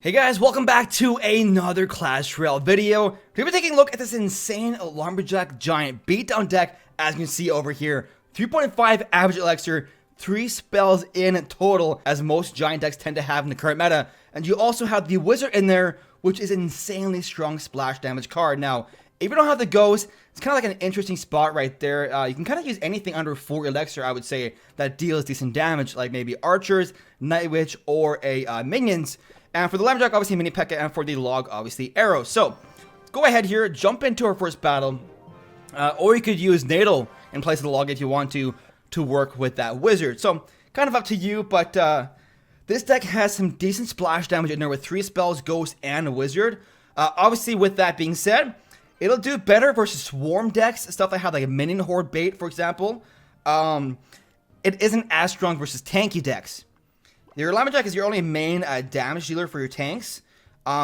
Hey guys, welcome back to another Clash Royale video. Today we're taking a look at this insane Lumberjack Giant beatdown deck. As you can see over here, 3.5 average elixir, 3 spells in total, as most giant decks tend to have in the current meta. And you also have the wizard in there, which is an insanely strong splash damage card. Now, if you don't have the ghost, it's kind of like an interesting spot right there. You can kind of use anything under 4 elixir, I would say, that deals decent damage, like maybe archers, night witch, or a minions. And for the Lumberjack, obviously mini P.E.K.K.A, and for the log, obviously arrow. So, let's go ahead here, jump into our first battle. Or you could use Natal in place of the log if you want to work with that wizard. So, kind of up to you, but this deck has some decent splash damage in there with 3 spells, ghost, and a wizard. Obviously, with that being said, it'll do better versus swarm decks, stuff that have like a Minion Horde bait, for example. It isn't as strong versus tanky decks. Your Lumberjack is your only main damage dealer for your tanks,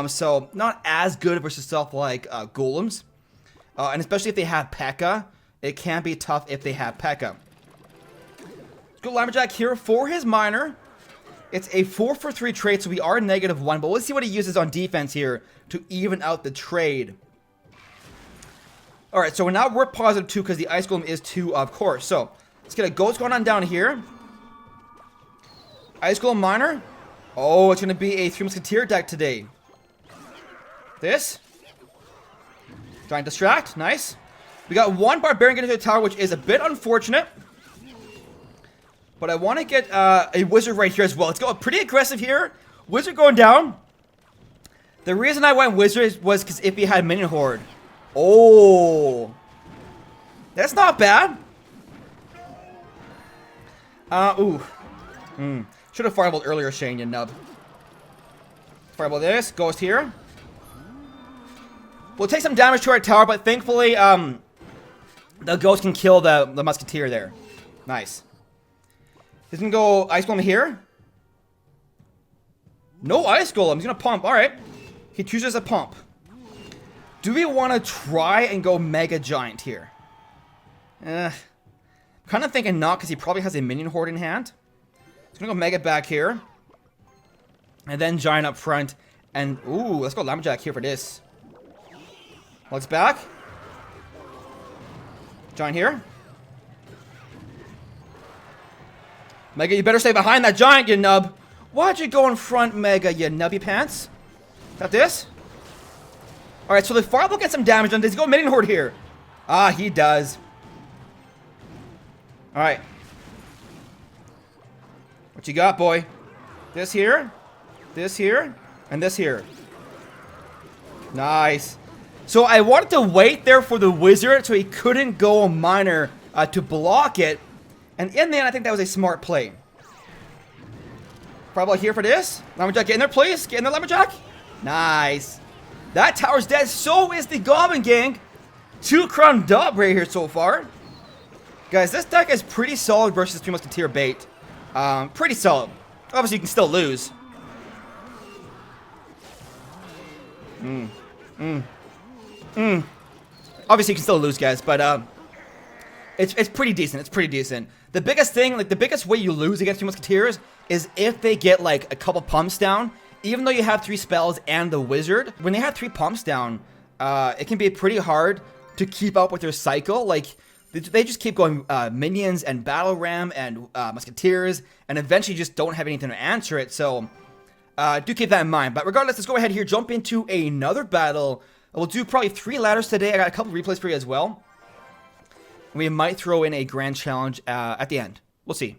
so not as good versus stuff like golems, and especially if they have P.E.K.K.A, it can be tough if they have P.E.K.K.A. Let's go Lumberjack here for his miner. It's a 4-for-3 trade, so we are -1, but let's see what he uses on defense here to even out the trade. Alright, so now we're +2 because the Ice Golem is 2, of course. So, let's get a ghost going on down here. Ice Golem Miner. Oh, it's going to be a 3 Musketeer deck today. This. Giant Distract. Nice. We got 1 Barbarian getting to the tower, which is a bit unfortunate. But I want to get a Wizard right here as well. Let's go pretty aggressive here. Wizard going down. The reason I went Wizard was because if he had Minion Horde. Oh. That's not bad. Ooh. Should have fireballed earlier, Shane, you nub. Fireball this. Ghost here. We'll take some damage to our tower, but thankfully, the ghost can kill the musketeer there. Nice. He's gonna go Ice Golem here. No Ice Golem. He's gonna pump. Alright. He chooses a pump. Do we want to try and go Mega Giant here? Kind of thinking not, because he probably has a Minion Horde in hand. He's gonna go Mega back here. And then Giant up front. And, ooh, let's go Lumberjack here for this. Looks back. Giant here. Mega, you better stay behind that Giant, you nub. Why'd you go in front, Mega, you nubby pants? Got this? Alright, so the Fireball gets some damage done. Does he go Minion Horde here? Ah, he does. Alright. What you got, boy? This here, and this here. Nice. So I wanted to wait there for the wizard so he couldn't go miner to block it. And in the end, I think that was a smart play. Probably here for this. Lumberjack, get in there, please. Get in there, Lumberjack. Nice. That tower's dead. So is the Goblin Gang. 2 crown dub right here so far. Guys, this deck is pretty solid versus 3 Musketeer bait. Pretty solid. Obviously, you can still lose. Obviously, you can still lose, guys, but it's pretty decent. It's pretty decent. The biggest thing, like the biggest way you lose against 2 Musketeers is if they get like a couple pumps down. Even though you have 3 spells and the wizard, when they have 3 pumps down, it can be pretty hard to keep up with their cycle. Like, they just keep going minions and battle ram and musketeers, and eventually just don't have anything to answer it. So, do keep that in mind. But regardless, let's go ahead here, jump into another battle. We'll do probably 3 ladders today. I got a couple replays for you as well. We might throw in a grand challenge at the end. We'll see.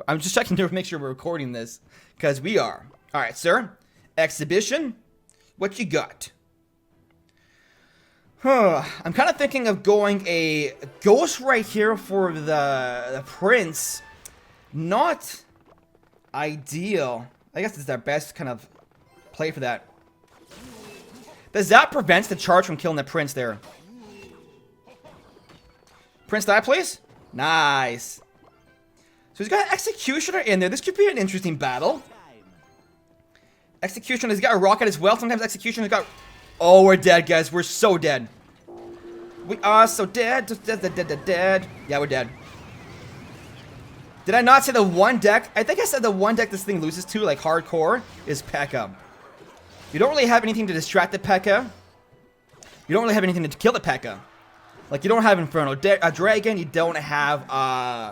I'm just checking to make sure we're recording this, because we are. All right, sir. Exhibition. What you got? I'm kind of thinking of going a ghost right here for the prince. Not ideal. I guess it's our best kind of play for that. Does that prevent the charge from killing the prince there? Prince die, please. Nice. So he's got an Executioner in there. This could be an interesting battle. Executioner has got a rocket as well. Sometimes Executioner's got... Oh, we're dead, guys. We're so dead. We are so dead. Dead. Yeah, we're dead. Did I not say the one deck? I think I said the one deck this thing loses to, like hardcore, is P.E.K.K.A. You don't really have anything to distract the P.E.K.K.A. You don't really have anything to kill the P.E.K.K.A. Like, you don't have Inferno Dragon, you don't have,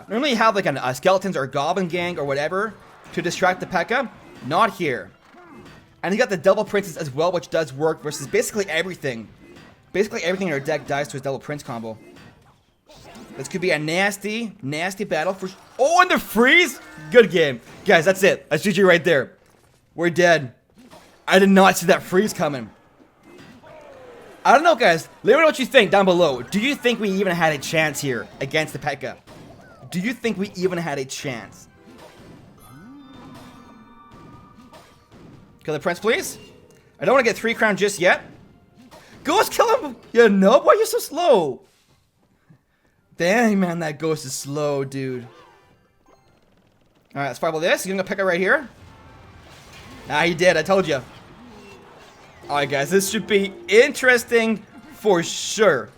normally you have, like, a Skeletons or a Goblin Gang or whatever to distract the P.E.K.K.A. Not here. And you got the Double Princes as well, which does work versus basically everything. Basically everything in our deck dies to his Double Prince combo. This could be a nasty, nasty battle for... Oh, and the freeze! Good game. Guys, that's it. That's GG right there. We're dead. I did not see that freeze coming. I don't know, guys. Let me know what you think down below. Do you think we even had a chance here against the P.E.K.K.A.? Do you think we even had a chance? Kill the prince, please. I don't want to get 3 crown just yet. Ghost, kill him! You know, why are you so slow? Dang, man, that ghost is slow, dude. Alright, let's fireball this. You're gonna pick it right here. Ah, he did. I told you. Alright, guys, this should be interesting for sure.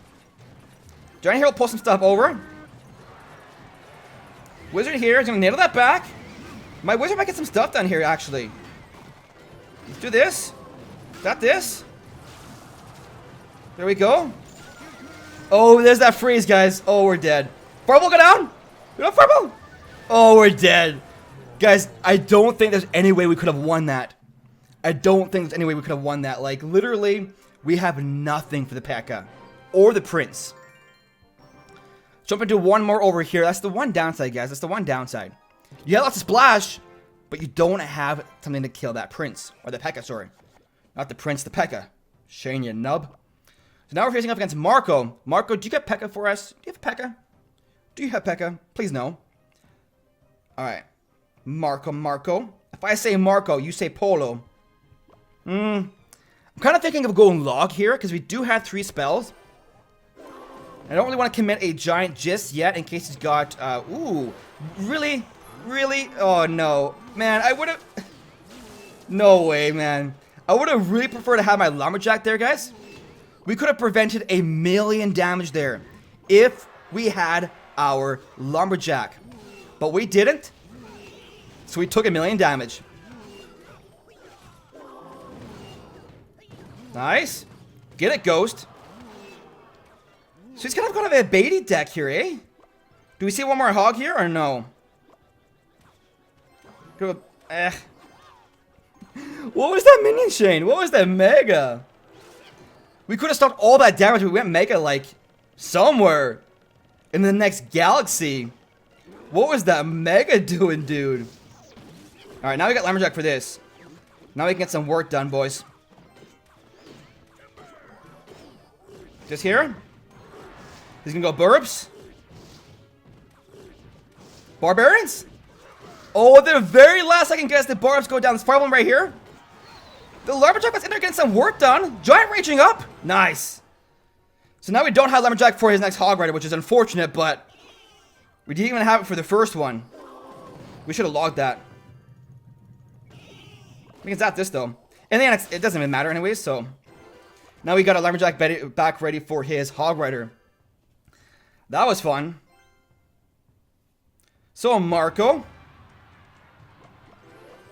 Giant Hero will pull some stuff over. Wizard here is gonna nail that back. My wizard might get some stuff done here, actually. Let's do this. Got this. There we go. Oh, there's that freeze, guys. Oh, we're dead. Fireball, go down. We don't fireball. Oh, we're dead. Guys, I don't think there's any way we could have won that. I don't think there's any way we could have won that. Like, literally, we have nothing for the P.E.K.K.A. or the prince. Jump into one more over here. That's the one downside, guys. That's the one downside. You have lots of splash, but you don't have something to kill that prince. Or the P.E.K.K.A., sorry. Not the prince, the P.E.K.K.A. Shane, you nub. So now we're facing up against Marco. Marco, do you get P.E.K.K.A. for us? Do you have P.E.K.K.A.? Do you have P.E.K.K.A.? Please no. Alright. Marco. If I say Marco, you say Polo. I'm kind of thinking of going log here, because we do have 3 spells. I don't really want to commit a giant just yet, in case he's got, ooh. Really? Really? Oh, no. Man, I would have... No way, man. I would have really preferred to have my Lumberjack there, guys. We could have prevented 1,000,000 damage there if we had our Lumberjack. But we didn't. So we took 1,000,000 damage. Nice. Get it, Ghost. So he's kind of a baity deck here, eh? Do we see one more hog here or no? Go. What was that minion, Shane? What was that mega? We could have stopped all that damage. We went mega, like, somewhere in the next galaxy. What was that mega doing, dude? Alright, now we got Lumberjack for this. Now we can get some work done, boys. Just here. He's gonna go Burbs. Barbarians? Oh, the very last second, guys, the Barbs go down. This problem right here. The Lumberjack was in there getting some work done. Giant raging up. Nice. So now we don't have Lumberjack for his next Hog Rider, which is unfortunate, but we didn't even have it for the first one. We should have logged that. I think it's at this, though. In the end, it doesn't even matter anyways, so... Now we got a Lumberjack back ready for his Hog Rider. That was fun. So, Marco.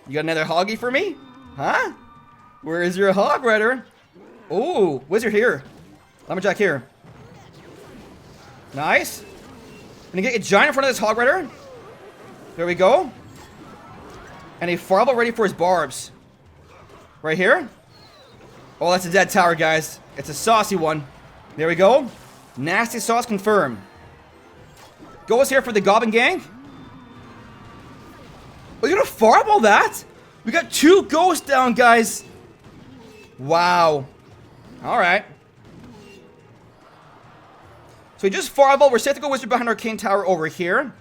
You got another Hoggy for me? Huh? Where is your Hog Rider? Ooh, Wizard here. Lumberjack here. Nice. Gonna get a giant in front of this Hog Rider. There we go. And a Fireball ready for his Barbs. Right here. Oh, that's a dead tower, guys. It's a saucy one. There we go. Nasty sauce confirmed. Goes here for the Goblin Gang. We're gonna Fireball that? We got 2 ghosts down, guys. Wow. Alright. So we just Fireball. We're safe to go Wizard behind our King Tower over here.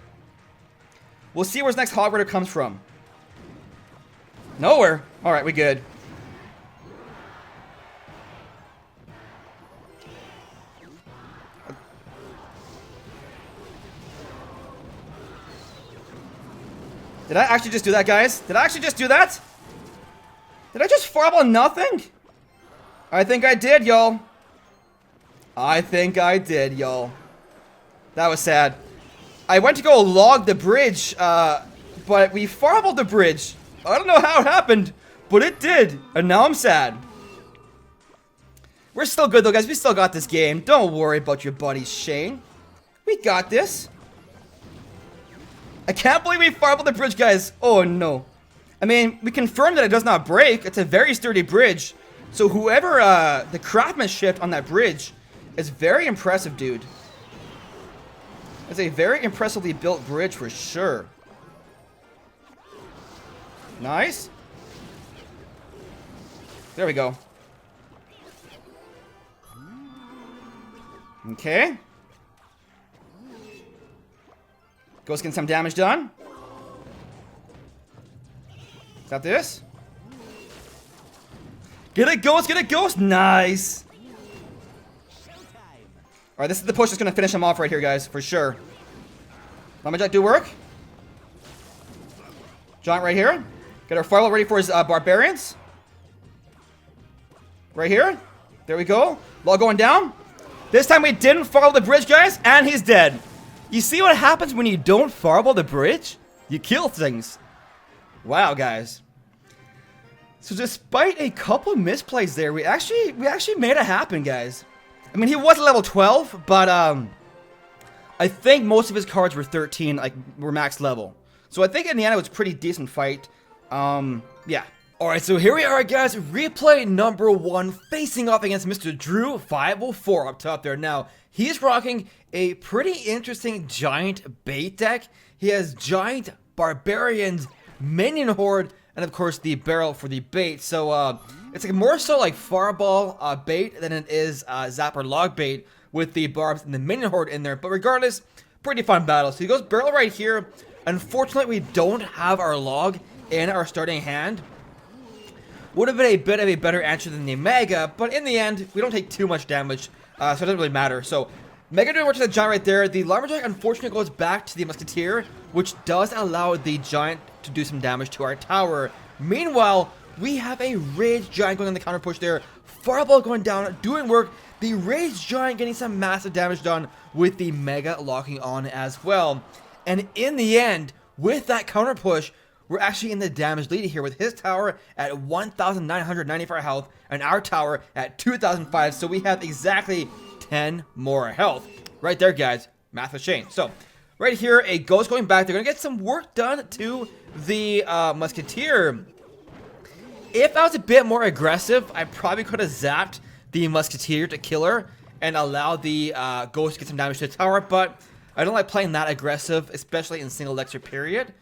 We'll see where his next Hog Rider comes from. Nowhere. Alright, we good. Did I actually just do that, guys? Did I actually just do that? Did I just Fireball nothing? I think I did, y'all. I think I did, y'all. That was sad. I went to go log the bridge, but we Fireballed the bridge. I don't know how it happened, but it did. And now I'm sad. We're still good though, guys. We still got this game. Don't worry about your buddy Shane. We got this. I can't believe we fireballed the bridge, guys. Oh no. I mean, we confirmed that it does not break. It's a very sturdy bridge. So whoever, the craftsmanship on that bridge is very impressive, dude. It's a very impressively built bridge for sure. Nice. There we go. Okay. Ghost getting some damage done. Is that this? Get it, Ghost! Get it, Ghost! Nice! Alright, this is the push that's gonna finish him off right here, guys, for sure. Lumberjack do work. Giant right here. Get our fireball ready for his barbarians. Right here. There we go. Log going down. This time we didn't fireball the bridge, guys, and he's dead. You see what happens when you don't fireball the bridge? You kill things. Wow, guys. So despite a couple misplays there, we actually made it happen, guys. I mean, he was level 12, but I think most of his cards were 13, like were max level. So I think in the end it was a pretty decent fight. Yeah. Alright, so here we are, guys. Replay number 1, facing off against Mr. Drew 504 up top there. Now, he's rocking a pretty interesting giant bait deck. He has giant barbarians, Minion Horde, and of course the barrel for the bait. So it's like more so like fireball bait than it is zapper log bait with the barbs and the Minion Horde in there. But regardless, pretty fun battle. So he goes barrel right here. Unfortunately, we don't have our log in our starting hand. Would have been a bit of a better answer than the Mega, but in the end, we don't take too much damage, so it doesn't really matter. So, Mega doing work to the Giant right there. The Lumberjack, unfortunately, goes back to the Musketeer, which does allow the Giant to do some damage to our tower. Meanwhile, we have a Rage Giant going on the counter push there. Fireball going down, doing work. The Rage Giant getting some massive damage done with the Mega locking on as well. And in the end, with that counter push, we're actually in the damage lead here with his tower at 1,995 health and our tower at 2,005. So we have exactly 10 more health. Right there, guys. Math with Shane. So, right here, a Ghost going back. They're going to get some work done to the Musketeer. If I was a bit more aggressive, I probably could have zapped the Musketeer to kill her and allow the Ghost to get some damage to the tower. But I don't like playing that aggressive, especially in single elixir period.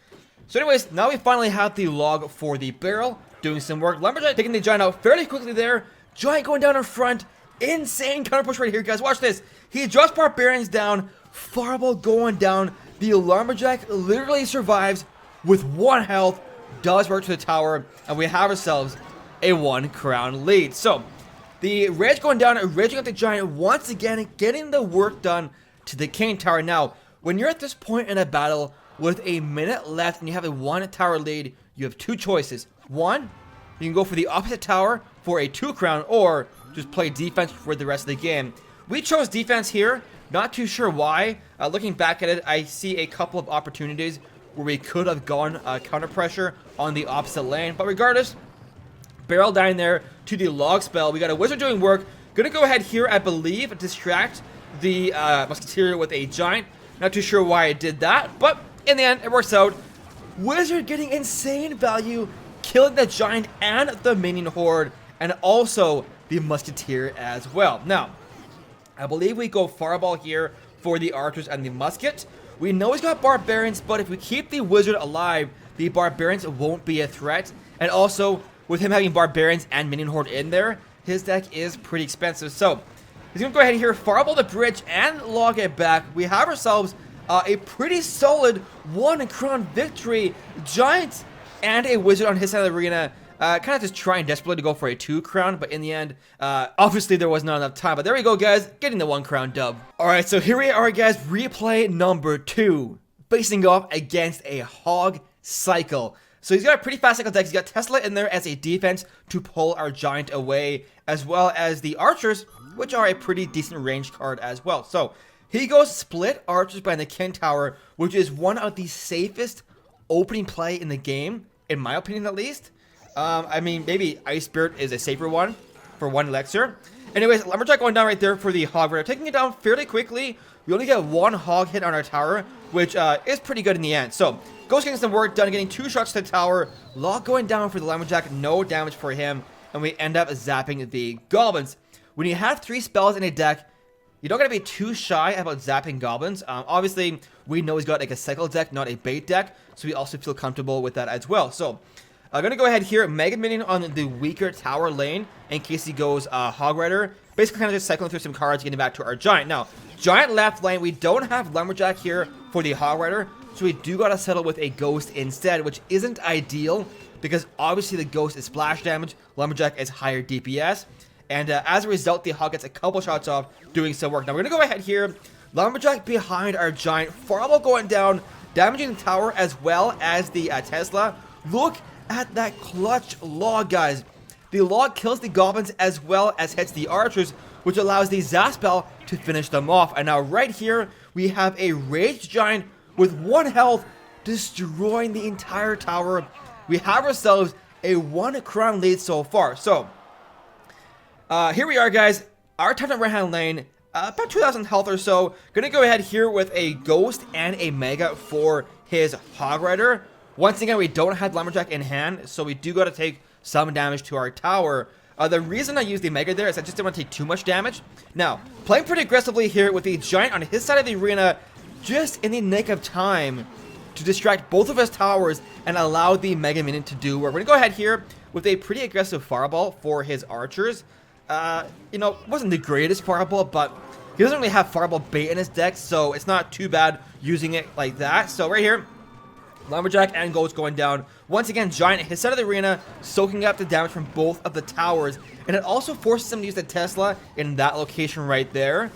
So anyways, now we finally have the log for the barrel, doing some work. Lumberjack taking the Giant out fairly quickly there. Giant going down in front. Insane counter push right here, guys. Watch this. He drops barbarians down. Fireball going down. The Lumberjack literally survives with 1 health. Does work to the tower. And we have ourselves a 1 crown lead. So, the Rage going down, raging up the Giant once again, getting the work done to the King Tower. Now, when you're at this point in a battle, with a minute left and you have a 1 tower lead, you have 2 choices. 1, you can go for the opposite tower for a 2 crown, or just play defense for the rest of the game. We chose defense here, not too sure why. Looking back at it, I see a couple of opportunities where we could have gone counter pressure on the opposite lane, but regardless, barrel down there to the log spell. We got a wizard doing work. Gonna go ahead here, I believe, distract the Musketeer with a Giant. Not too sure why I did that, but in the end, it works out. Wizard getting insane value, killing the Giant and the Minion Horde, and also the Musketeer as well. Now, I believe we go Fireball here for the Archers and the Musket. We know he's got Barbarians, but if we keep the Wizard alive, the Barbarians won't be a threat. And also, with him having Barbarians and Minion Horde in there, his deck is pretty expensive. So, he's going to go ahead here, Fireball the bridge, and log it back. We have ourselves a pretty solid 1 crown victory. Giant and a Wizard on his side of the arena. Kind of just trying desperately to go for a 2 crown, but in the end, obviously there was not enough time. But there we go, guys, getting the 1 crown dub. Alright, so here we are, guys, replay number 2. Facing off against a Hog Cycle. So he's got a pretty fast cycle deck. He's got Tesla in there as a defense to pull our Giant away, as well as the Archers, which are a pretty decent range card as well. So he goes split Archers behind the King Tower, which is one of the safest opening play in the game, in my opinion at least. I mean, maybe Ice Spirit is a safer one for 1 elixir. Anyways, Lumberjack going down right there for the Hog Rider, taking it down fairly quickly. We only get 1 Hog hit on our tower, which is pretty good in the end. So, Ghost getting some work done, getting 2 shots to the tower. Log going down for the Lumberjack, no damage for him. And we end up zapping the Goblins. When you have 3 spells in a deck, you don't gotta be too shy about zapping Goblins. Obviously, we know he's got like a cycle deck, not a bait deck. So we also feel comfortable with that as well. So, I'm gonna go ahead here, Mega Minion on the weaker tower lane in case he goes Hog Rider. Basically, kind of just cycling through some cards, getting back to our Giant. Now, Giant left lane, we don't have Lumberjack here for the Hog Rider, so we do gotta settle with a Ghost instead, which isn't ideal because obviously the Ghost is splash damage, Lumberjack is higher DPS, and as a result, the Hog gets a couple shots off doing some work. Now, we're gonna go ahead here, Lumberjack behind our Giant, Fireball going down, damaging the tower as well as the Tesla. Look at that clutch log, guys. The log kills the Goblins as well as hits the archers, which allows the Zap spell to finish them off. And now right here, we have a Raged Giant with 1 health, destroying the entire tower. We have ourselves a 1 crown lead so far. So, here we are, guys. Our top right hand lane, about 2,000 health or so. Gonna go ahead here with a Ghost and a Mega for his Hog Rider. Once again, we don't have Lumberjack in hand, so we do got to take some damage to our tower. The reason I used the Mega there is I just didn't want to take too much damage. Now, playing pretty aggressively here with the Giant on his side of the arena, just in the nick of time to distract both of his towers and allow the Mega Minion to do work. We're going to go ahead here with a pretty aggressive Fireball for his archers. You know, wasn't the greatest Fireball, but he doesn't really have Fireball bait in his deck, so it's not too bad using it like that. So right here, Lumberjack and Ghost going down. Once again, Giant his side of the arena, soaking up the damage from both of the towers. And it also forces him to use the Tesla in that location right there,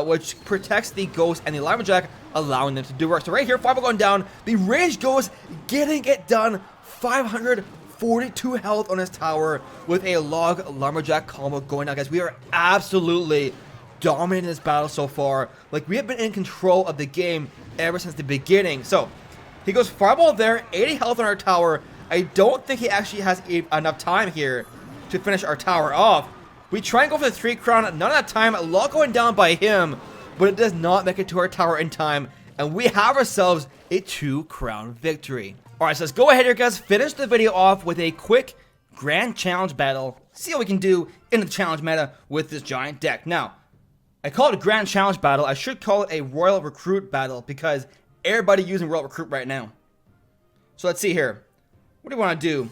which protects the Ghost and the Lumberjack, allowing them to do work. So right here, Fireball going down. The Rage Ghost getting it done. 542 health on his tower with a Log Lumberjack combo going down. Guys, we are absolutely dominating this battle so far. Like, we have been in control of the game ever since the beginning. So, he goes Fireball there, 80 health on our tower. I don't think he actually has enough time here to finish our tower off. We try and go for the 3 crown, none of that time. A lot going down by him, but it does not make it to our tower in time. And we have ourselves a 2 crown victory. Alright, so let's go ahead here, guys. Finish the video off with a quick Grand Challenge battle. See what we can do in the challenge meta with this Giant deck. Now, I call it a Grand Challenge battle. I should call it a Royal Recruit battle because everybody using Royal Recruit right now. So let's see here. What do we want to do?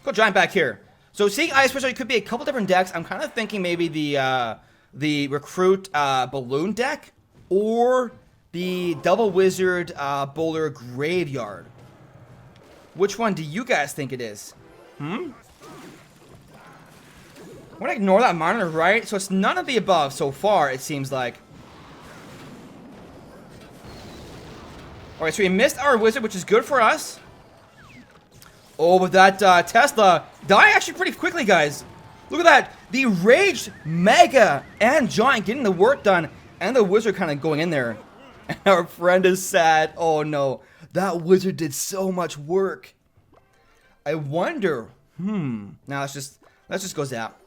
Go Giant back here. So seeing Ice Wizard, it could be a couple different decks. I'm kind of thinking maybe the Recruit Balloon deck or the Double Wizard Bowler Graveyard. Which one do you guys think it is? I'm gonna ignore that monitor, right? So it's none of the above so far, it seems like. Alright, so we missed our wizard, which is good for us. Oh, but that Tesla died actually pretty quickly, guys. Look at that. The Raged Mega and Giant getting the work done, and the wizard kind of going in there. And our friend is sad. Oh no, that wizard did so much work. I wonder. Now let's just go Zap.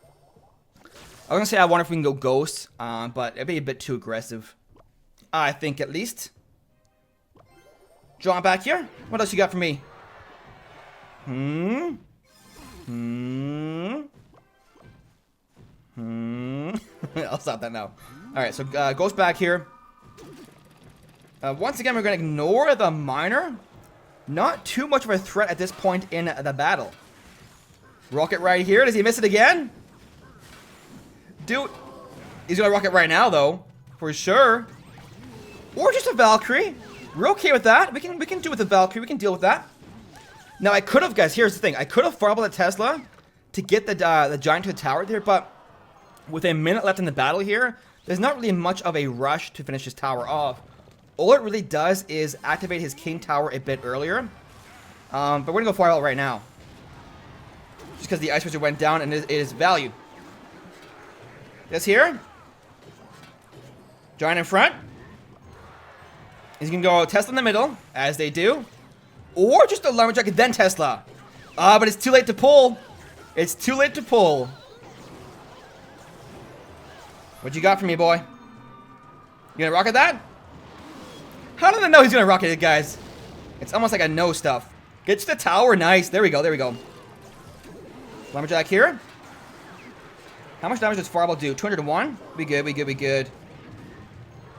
I was gonna say I wonder if we can go Ghost, but it'd be a bit too aggressive. I think at least. John back here. What else you got for me? I'll stop that now. Alright, so Ghost back here. Once again, we're going to ignore the Miner. Not too much of a threat at this point in the battle. Rocket right here. Does he miss it again? Dude. He's going to rocket right now, though. For sure. Or just a Valkyrie. We're okay with that. We can do with the Valkyrie. We can deal with that. Now, I could have, guys, here's the thing. I could have fireballed the Tesla to get the Giant to the tower there, but with a minute left in the battle here, there's not really much of a rush to finish his tower off. All it really does is activate his King Tower a bit earlier. But we're going to go fireball right now. Just because the Ice Wizard went down and it is value. This here. Giant in front. He's going to go Tesla in the middle, as they do. Or just a Lumberjack and then Tesla. But it's too late to pull. It's too late to pull. What you got for me, boy? You gonna rocket that? How did I know he's gonna rocket it, guys? It's almost like I know stuff. Get to the tower. Nice. There we go. There we go. Lumberjack here. How much damage does Fireball do? 201? We good. We good. We good.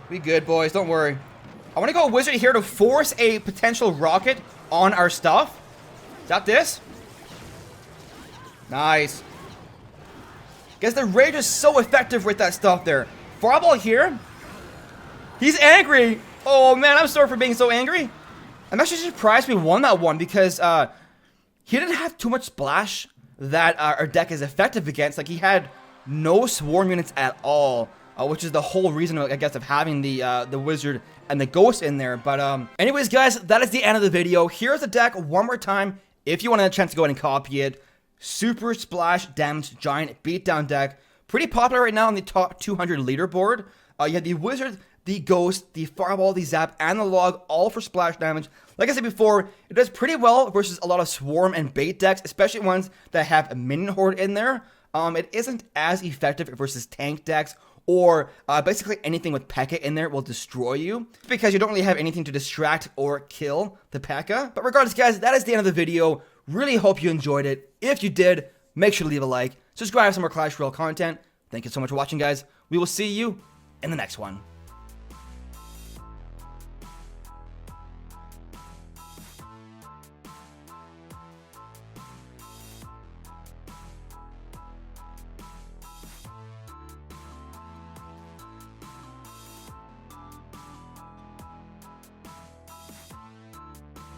We good, boys. Don't worry. I want to go Wizard here to force a potential rocket on our stuff. Is that this? Nice. Guess the rage is so effective with that stuff there. Fireball here. He's angry. Oh, man. I'm sorry for being so angry. I'm actually surprised we won that one because he didn't have too much splash that our deck is effective against. Like, he had no swarm units at all, which is the whole reason, I guess, of having the wizard and the ghost in there. But anyways, guys, that is the end of the video. Here's the deck one more time if you want a chance to go ahead and copy it. Super splash damage giant beatdown deck, pretty popular right now on the top 200 leaderboard. You have the wizard, the ghost, the fireball, the zap, and the log, all for splash damage. Like I said before, it does pretty well versus a lot of swarm and bait decks, especially ones that have a Minion Horde in there. It isn't as effective versus tank decks, or basically anything with P.E.K.K.A in there will destroy you, because you don't really have anything to distract or kill the P.E.K.K.A. But regardless, guys, that is the end of the video. Really hope you enjoyed it. If you did, make sure to leave a like, subscribe for some more Clash Royale content. Thank you so much for watching, guys. We will see you in the next one.